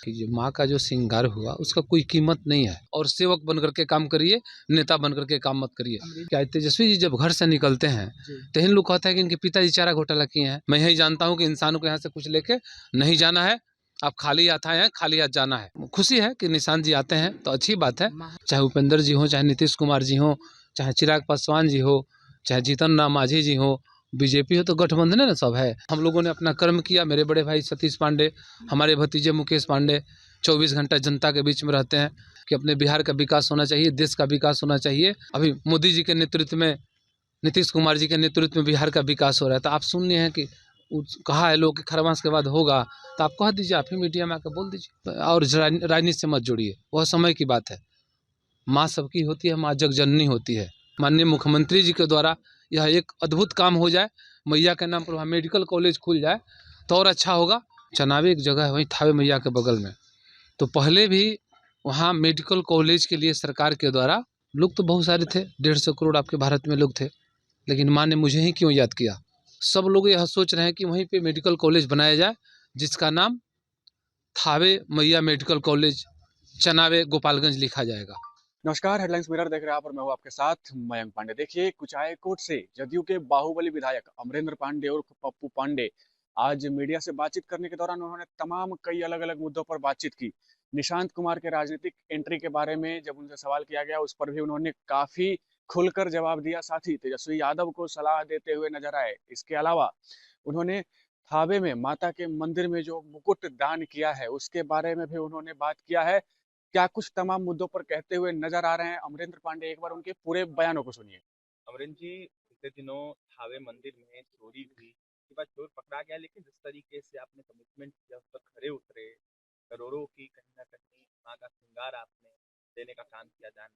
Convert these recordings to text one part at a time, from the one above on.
कि जो माँ का जो श्रृंगार हुआ उसका कोई कीमत नहीं है। और सेवक बनकर के काम करिए, नेता बनकर के काम मत करिए। क्या तेजस्वी जी जब घर से निकलते हैं तो इन लोग कहते हैं कि इनके पिताजी चारा घोटाला किए हैं। मैं यही जानता हूँ कि इंसानों को यहाँ से कुछ लेके नहीं जाना है। आप खाली हाथ आए हैं, खाली हाथ जाना है। खुशी है कि निशांत जी आते हैं तो अच्छी बात है। चाहे उपेंद्र जी हो, चाहे नीतीश कुमार जी हो, चाहे चिराग पासवान जी हो, चाहे जीतन राम मांझी जी हो, बीजेपी हो, तो गठबंधन है ना, सब है। हम लोगों ने अपना कर्म किया। मेरे बड़े भाई सतीश पांडे, हमारे भतीजे मुकेश पांडे 24 घंटा जनता के बीच में रहते हैं कि अपने बिहार का विकास होना चाहिए, देश का विकास होना चाहिए। अभी मोदी जी के नेतृत्व में, नीतीश कुमार जी के नेतृत्व में बिहार का विकास हो रहा है। तो आप सुनने हैं कि कहा है लोग कि खरमास के बाद होगा, तो आप कह दीजिए, आप ही मीडिया में आकर बोल दीजिए। और राजनीति से मत जोड़िए, वह समय की बात है। माँ सबकी होती है, माँ जग जननी होती है। माननीय मुख्यमंत्री जी के द्वारा यह एक अद्भुत काम हो जाए, मैया के नाम पर वहाँ मेडिकल कॉलेज खुल जाए तो और अच्छा होगा। चनावे एक जगह है वहीं थावे मैया के बगल में, तो पहले भी वहाँ मेडिकल कॉलेज के लिए सरकार के द्वारा लोग तो बहुत सारे थे, 150 करोड़ आपके भारत में लोग थे, लेकिन माँ ने मुझे ही क्यों याद किया। सब लोग यह सोच रहे हैं कि वहीं पे मेडिकल कॉलेज बनाया जाए जिसका नाम थावे मैया मेडिकल कॉलेज चनावे गोपालगंज लिखा जाएगा। नमस्कार, हेडलाइंस मिरर देख रहे हैं आप और मैं हूं आपके साथ मयंक पांडे। देखिए, कुचायकोट से जदयू के बाहुबली विधायक अमरेंद्र पांडे और पप्पू पांडे आज मीडिया से बातचीत करने के दौरान उन्होंने तमाम कई अलग अलग मुद्दों पर बातचीत की। निशांत कुमार के राजनीतिक एंट्री के बारे में जब उनसे सवाल किया गया, उस पर भी उन्होंने काफी खुलकर जवाब दिया। साथ ही तेजस्वी यादव को सलाह देते हुए नजर आए। इसके अलावा उन्होंने थावे में माता के मंदिर में जो मुकुट दान किया है उसके बारे में भी उन्होंने बात किया है। क्या कुछ तमाम मुद्दों पर कहते हुए नजर आ रहे हैं अमरेंद्र पांडे, एक बार उनके पूरे बयानों को सुनिए। अमरिंदर जी, पिछले दिनों थावे मंदिर में चोरी हुई, उसके बाद चोर पकड़ा गया, लेकिन जिस तरीके से आपने कमिटमेंट किया, उस पर खरे उतरे, करोड़ों की कहीं ना कहीं माँ का श्रृंगार आपने देने का काम किया, जान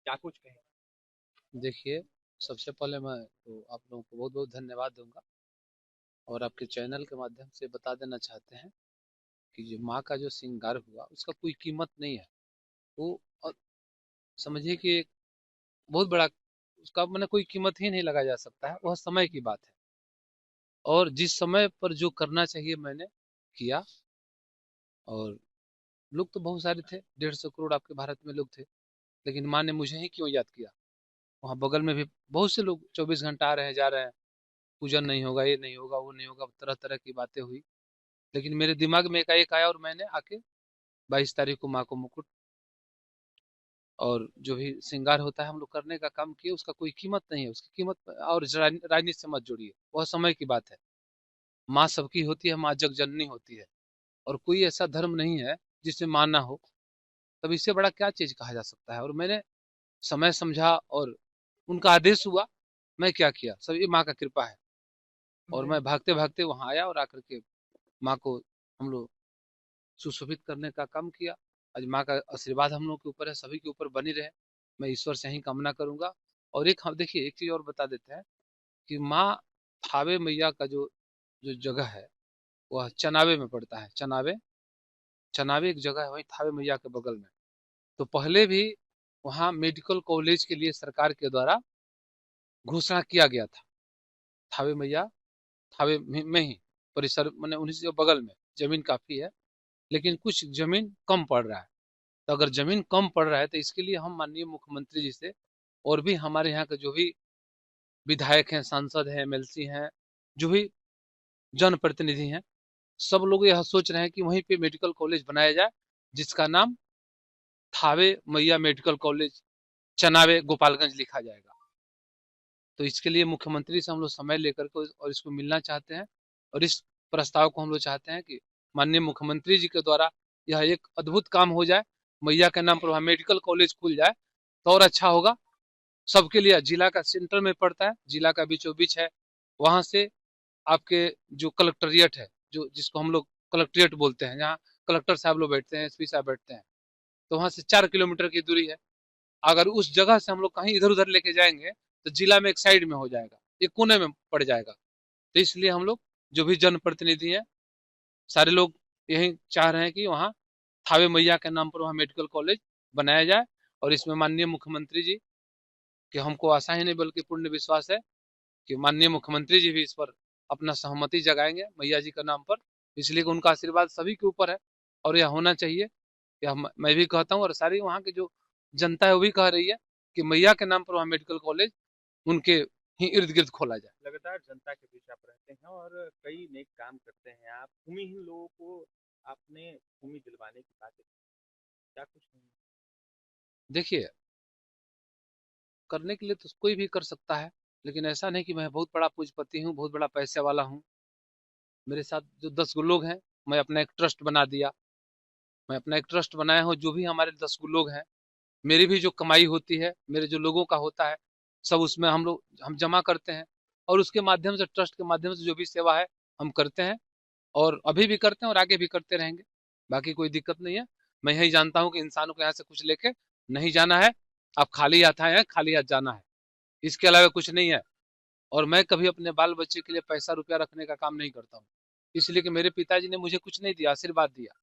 क्या कुछ कहें। देखिए, सबसे पहले मैं तो आप लोगों को बहुत बहुत धन्यवाद दूंगा और आपके चैनल के माध्यम से बता देना चाहते हैं कि जो माँ का जो श्रृंगार हुआ उसका कोई कीमत नहीं है। वो समझिए कि एक बहुत बड़ा, उसका मैंने कोई कीमत ही नहीं लगाया जा सकता है। वह समय की बात है और जिस समय पर जो करना चाहिए मैंने किया। और लोग तो बहुत सारे थे, 150 करोड़ आपके भारत में लोग थे, लेकिन माँ ने मुझे ही क्यों याद किया। वहाँ बगल में भी बहुत से लोग 24 घंटा आ रहे हैं, जा रहे हैं, पूजन नहीं होगा, ये नहीं होगा, वो नहीं होगा, तरह तरह की बातें हुई। लेकिन मेरे दिमाग में एकाएक आया और मैंने आके 22 तारीख को माँ को मुकुट और जो भी श्रृंगार होता है हम लोग करने का काम किए। उसका कोई कीमत नहीं है, उसकी कीमत और राजनीति से मत जोड़िए, वह समय की बात है। माँ सबकी होती है, माँ जग जननी होती है। और कोई ऐसा धर्म नहीं है जिसमें माँ ना हो, तब इससे बड़ा क्या चीज कहा जा सकता है। और मैंने समय समझा और उनका आदेश हुआ, मैं क्या किया, सब ये माँ का कृपा है। और मैं भागते भागते वहां आया और आकर के माँ को हम लोग सुशोभित करने का काम किया। आज माँ का आशीर्वाद हम लोग के ऊपर है, सभी के ऊपर बनी रहे, मैं ईश्वर से ही कामना करूंगा। और एक हम देखिए, एक चीज और बता देते हैं कि माँ थावे मैया का जो जो जगह है वह चनावे में पड़ता है। चनावे, चनावे एक जगह है वहीं थावे मैया के बगल में। तो पहले भी वहाँ मेडिकल कॉलेज के लिए सरकार के द्वारा घोषणा किया गया था। थावे मैया, थावे में ही परिसर, मैंने उन्हीं से बगल में जमीन काफी है, लेकिन कुछ जमीन कम पड़ रहा है। तो अगर जमीन कम पड़ रहा है तो इसके लिए हम माननीय मुख्यमंत्री जी से और भी हमारे यहाँ के जो भी विधायक हैं, सांसद हैं, एमएलसी हैं, जो भी जनप्रतिनिधि हैं, सब लोग यह सोच रहे हैं कि वहीं पे मेडिकल कॉलेज बनाया जाए जिसका नाम थावे मैया मेडिकल कॉलेज चनावे गोपालगंज लिखा जाएगा। तो इसके लिए मुख्यमंत्री से हम लोग समय लेकर के और इसको मिलना चाहते हैं। और इस प्रस्ताव को हम लोग चाहते हैं कि माननीय मुख्यमंत्री जी के द्वारा यह एक अद्भुत काम हो जाए, मैया के नाम पर वहाँ मेडिकल कॉलेज खुल जाए तो और अच्छा होगा सबके लिए। जिला का सेंटर में पड़ता है, जिला का बीचों बीच है। वहां से आपके जो कलेक्ट्रेट है, जो जिसको हम लोग कलेक्ट्रेट बोलते हैं, जहाँ कलेक्टर साहब लोग बैठते हैं, एसपी साहब बैठते हैं, तो वहां से 4 किलोमीटर की दूरी है। अगर उस जगह से हम लोग कहीं इधर उधर लेके जाएंगे तो जिला में एक साइड में हो जाएगा, एक कोने में पड़ जाएगा। तो इसलिए हम लोग जो भी जनप्रतिनिधि हैं, सारे लोग यही चाह रहे हैं कि वहाँ थावे मैया के नाम पर वहाँ मेडिकल कॉलेज बनाया जाए। और इसमें माननीय मुख्यमंत्री जी कि हमको आशा ही नहीं बल्कि पूर्ण विश्वास है कि माननीय मुख्यमंत्री जी भी इस पर अपना सहमति जगाएंगे मैया जी का नाम पर, इसलिए कि उनका आशीर्वाद सभी के ऊपर है। और यह होना चाहिए। यह मैं भी कहता हूँ और सारी वहाँ की जो जनता है वो भी कह रही है कि मैया के नाम पर वहाँ मेडिकल कॉलेज उनके ही इर्द गिर्द खोला जाए। लगातार जनता के बीच आप रहते हैं और कई नेक काम करते हैं आप। भूमिहीन लोगों को आपने भूमि दिलवाने की बातें की। क्या कुछ नहीं? देखिए, करने के लिए तो कोई भी कर सकता है, लेकिन ऐसा नहीं कि मैं बहुत बड़ा पूंजीपति हूँ, बहुत बड़ा पैसे वाला हूँ। मेरे साथ जो 10 गो लोग हैं, मैं अपना एक ट्रस्ट बना दिया। मैं अपना एक ट्रस्ट बनाया हूँ, जो भी हमारे 10 गो लोग हैं, मेरी भी जो कमाई होती है, मेरे जो लोगों का होता है, सब उसमें हम जमा करते हैं और उसके माध्यम से, ट्रस्ट के माध्यम से जो भी सेवा है हम करते हैं और अभी भी करते हैं और आगे भी करते रहेंगे। बाकी कोई दिक्कत नहीं है। मैं यही जानता हूँ कि इंसानों को यहाँ से कुछ लेके नहीं जाना है। आप खाली हाथ आए हैं, खाली हाथ जाना है, इसके अलावा कुछ नहीं है। और मैं कभी अपने बाल बच्चे के लिए पैसा रुपया रखने का काम नहीं करता हूँ, इसलिए कि मेरे पिताजी ने मुझे कुछ नहीं दिया, आशीर्वाद दिया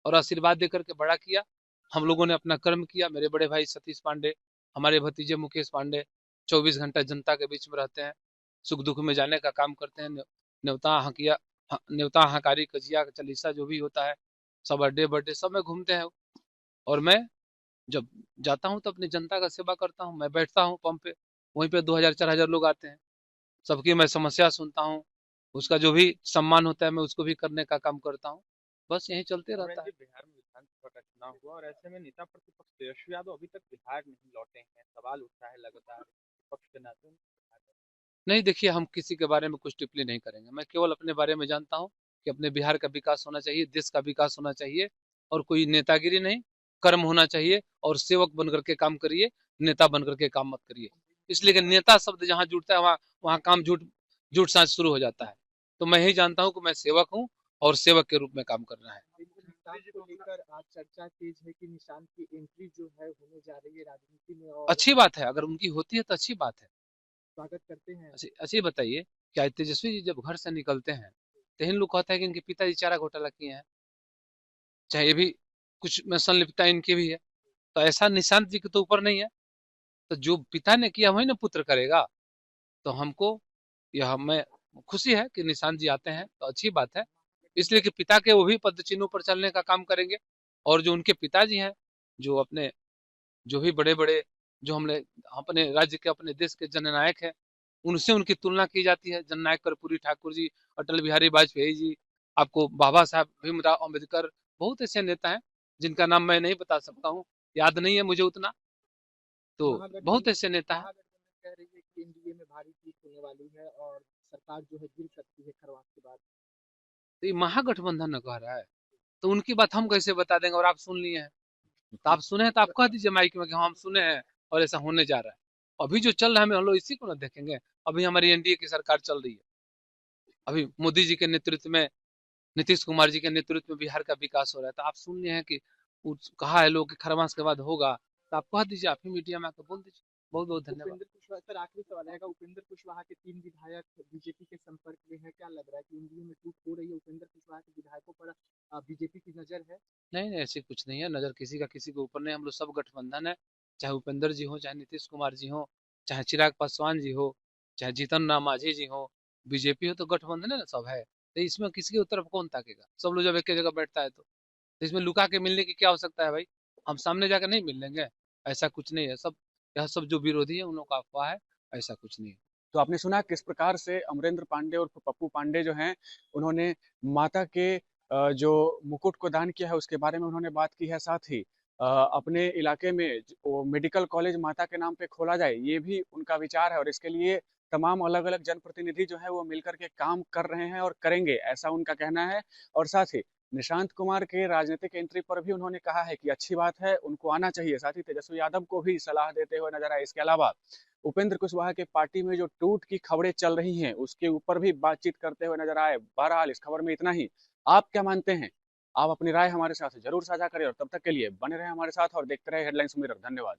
और आशीर्वाद देकर के बड़ा किया। हम लोगों ने अपना कर्म किया। मेरे बड़े भाई सतीश पांडे, हमारे भतीजे मुकेश पांडे 24 घंटा जनता के बीच में रहते हैं, सुख दुख में जाने का काम करते हैं। न्योता हकिया, न्योता हकारी कजिया चालीसा जो भी होता है, सब अड्डे बड्डे सब में घूमते हैं। और मैं जब जाता हूँ तो अपनी जनता का सेवा करता हूँ। मैं बैठता हूँ पंप पे, वहीं पे 2000 4000 लोग आते हैं, सबकी मैं समस्या सुनता हूँ, उसका जो भी सम्मान होता है मैं उसको भी करने का काम करता हूँ। बस यही चलते अमरेंद्र रहता जी, है। बिहार में विधानसभा का चुनाव हुआ और ऐसे में नेता प्रतिपक्ष तेजस्वी यादव अभी तक बिहार नहीं लौटे हैं। सवाल उठता है लगातार विपक्ष के नाते उनको बिहार लौटना। नहीं, देखिए, हम किसी के बारे में कुछ टिप्पणी नहीं करेंगे। मैं केवल अपने बारे में जानता हूँ कि अपने बिहार का विकास होना चाहिए, देश का विकास होना चाहिए और कोई नेतागिरी नहीं, कर्म होना चाहिए और सेवक बन करके काम करिए, नेता बन करके काम मत करिए। इसलिए कि नेता शब्द जहाँ जुड़ता है वहाँ वहाँ काम झूठ झूठ साज शुरू हो जाता है। तो मैं यही जानता हूँ कि मैं सेवक हूँ और सेवक के रूप में काम करना है। निशांत को लेकर आज चर्चा तेज है कि निशांत की एंट्री जो है होने जा रही है राजनीति में, और अच्छी बात है, अगर उनकी होती है तो अच्छी बात है। स्वागत करते हैं। अच्छी अच्छी बताइए, क्या तेजस्वी जी जब घर से निकलते हैं तो इन लोग कहता है कि इनके पिताजी चारा घोटाला किए हैं, चाहे ये भी कुछ में संलिप्तता इनकी भी है। तो ऐसा निशांत जी के तो ऊपर नहीं है। तो जो पिता ने किया वही ना पुत्र करेगा। तो हमको यह हमें खुशी है कि निशांत जी आते हैं, तो अच्छी बात है। इसलिए कि पिता के वो भी पद चिन्हों पर चलने का काम करेंगे और जो उनके पिताजी हैं, जो अपने जो भी बड़े बड़े, जो हमने अपने राज्य के, अपने देश के जननायक हैं, उनसे उनकी तुलना की जाती है। जननायक कर्पूरी ठाकुर जी, अटल बिहारी वाजपेयी जी, आपको बाबा साहब भीमराव अम्बेडकर, बहुत ऐसे नेता हैं जिनका नाम मैं नहीं बता सकता हूँ, याद नहीं है मुझे उतना। तो बहुत ऐसे नेता हैं। महागठबंधन कह रही है कि एनडीए में भारी जीत होने वाली है और सरकार जो है गिर सकती है खरवास के बाद। तो ये महागठबंधन न कह रहा है, तो उनकी बात हम कैसे बता देंगे और आप सुन लिए हैं। तो आप सुने हैं तो आप कह दीजिए माइक में कि हाँ, हम सुने हैं और ऐसा होने जा रहा है। अभी जो चल रहा है हम लोग इसी को ना देखेंगे। अभी हमारी एनडीए की सरकार चल रही है, अभी मोदी जी के नेतृत्व में, नीतीश कुमार जी के नेतृत्व में बिहार का विकास हो रहा है। तो आप सुन लिए हैं कि कहा है लोग कि खरमास के बाद होगा, तो आप कह दीजिए, आप ही मीडिया में आकर बोल दीजिए। बहुत बहुत धन्यवाद। उपेंद्र कुशवाहा सर, आखिरी सवाल रहेगा। उपेंद्र कुशवाहा के 3 विधायक बीजेपी के संपर्क में है, क्या लग रहा है कि एनडीए में टूट हो रही है? उपेंद्र कुशवाहा के विधायकों पर बीजेपी की नजर है? नहीं नहीं, ऐसी कुछ नहीं है नजर किसी का किसी के ऊपर नहीं। हम लोग सब गठबंधन है, चाहे उपेंद्र जी हो, चाहे नीतीश कुमार जी हो, चाहे चिराग पासवान जी हो, चाहे जीतन राम मांझी जी हो, बीजेपी हो, तो गठबंधन है ना, सब है। तो इसमें किसी के तरफ कौन ताकेगा? सब लोग जब एक ही जगह बैठता है तो इसमें लुका के मिलने की क्या आवश्यकता है भाई? हम सामने जाकर नहीं मिल लेंगे? ऐसा कुछ नहीं है। सब यह सब जो विरोधी है उन लोगों का अफवाह है, ऐसा कुछ नहीं है। तो आपने सुना किस प्रकार से अमरेंद्र पांडे और पप्पू पांडे जो हैं उन्होंने माता के जो मुकुट को दान किया है उसके बारे में उन्होंने बात की है। साथ ही अपने इलाके में वो मेडिकल कॉलेज माता के नाम पे खोला जाए, ये भी उनका विचार है और इसके लिए तमाम अलग अलग जनप्रतिनिधि जो है वो मिलकर के काम कर रहे हैं और करेंगे, ऐसा उनका कहना है। और साथ ही निशांत कुमार के राजनीतिक एंट्री पर भी उन्होंने कहा है कि अच्छी बात है, उनको आना चाहिए। साथ ही तेजस्वी यादव को भी सलाह देते हुए नजर आए। इसके अलावा उपेंद्र कुशवाहा के पार्टी में जो टूट की खबरें चल रही हैं उसके ऊपर भी बातचीत करते हुए नजर आए। बहरहाल इस खबर में इतना ही। आप क्या मानते हैं? आप अपनी राय हमारे साथ जरूर साझा करें और तब तक के लिए बने रहे हमारे साथ और देखते रहे हेडलाइंस मिरर। धन्यवाद।